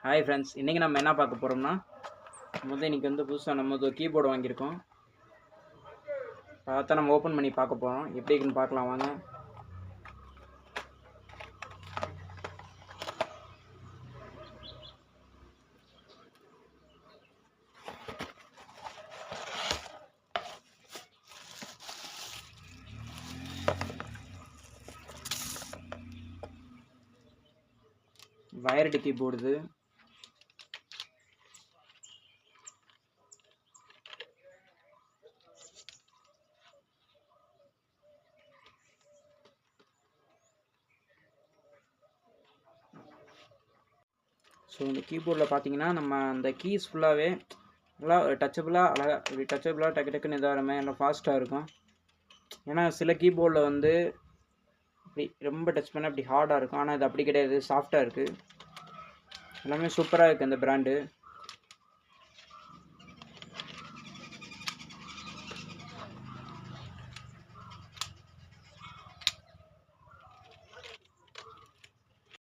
Hi friends, இன்றைக்கி நம்ம என்ன பார்க்க போகிறோம்னா இன்றைக்கி புதுசாக நம்ம ஒரு கீபோர்டு வாங்கியிருக்கோம். பார்த்தா நம்ம ஓப்பன் பண்ணி பார்க்க போகிறோம். எப்படி இருக்குன்னு பார்க்கலாம் வாங்க. வயர்டு கீபோர்டு இது. ஸோ இந்த கீபோர்டில் பார்த்தீங்கன்னா நம்ம அந்த கீஸ் ஃபுல்லாகவே நல்லா டச்சபிளாக அழகாக இப்படி டச்சபிளாக டக்கு டக்குன்னு இதாக மாதிரி நல்லா ஃபாஸ்ட்டாக இருக்கும். ஏன்னா சில கீபோர்டில் இப்படி ரொம்ப டச் பண்ணால் இப்படி ஹார்டாக இருக்கும். ஆனால் இது அப்படி கிடையாது, சாஃப்டாக இருக்குது. எல்லாமே சூப்பராக இருக்குது இந்த பிராண்டு.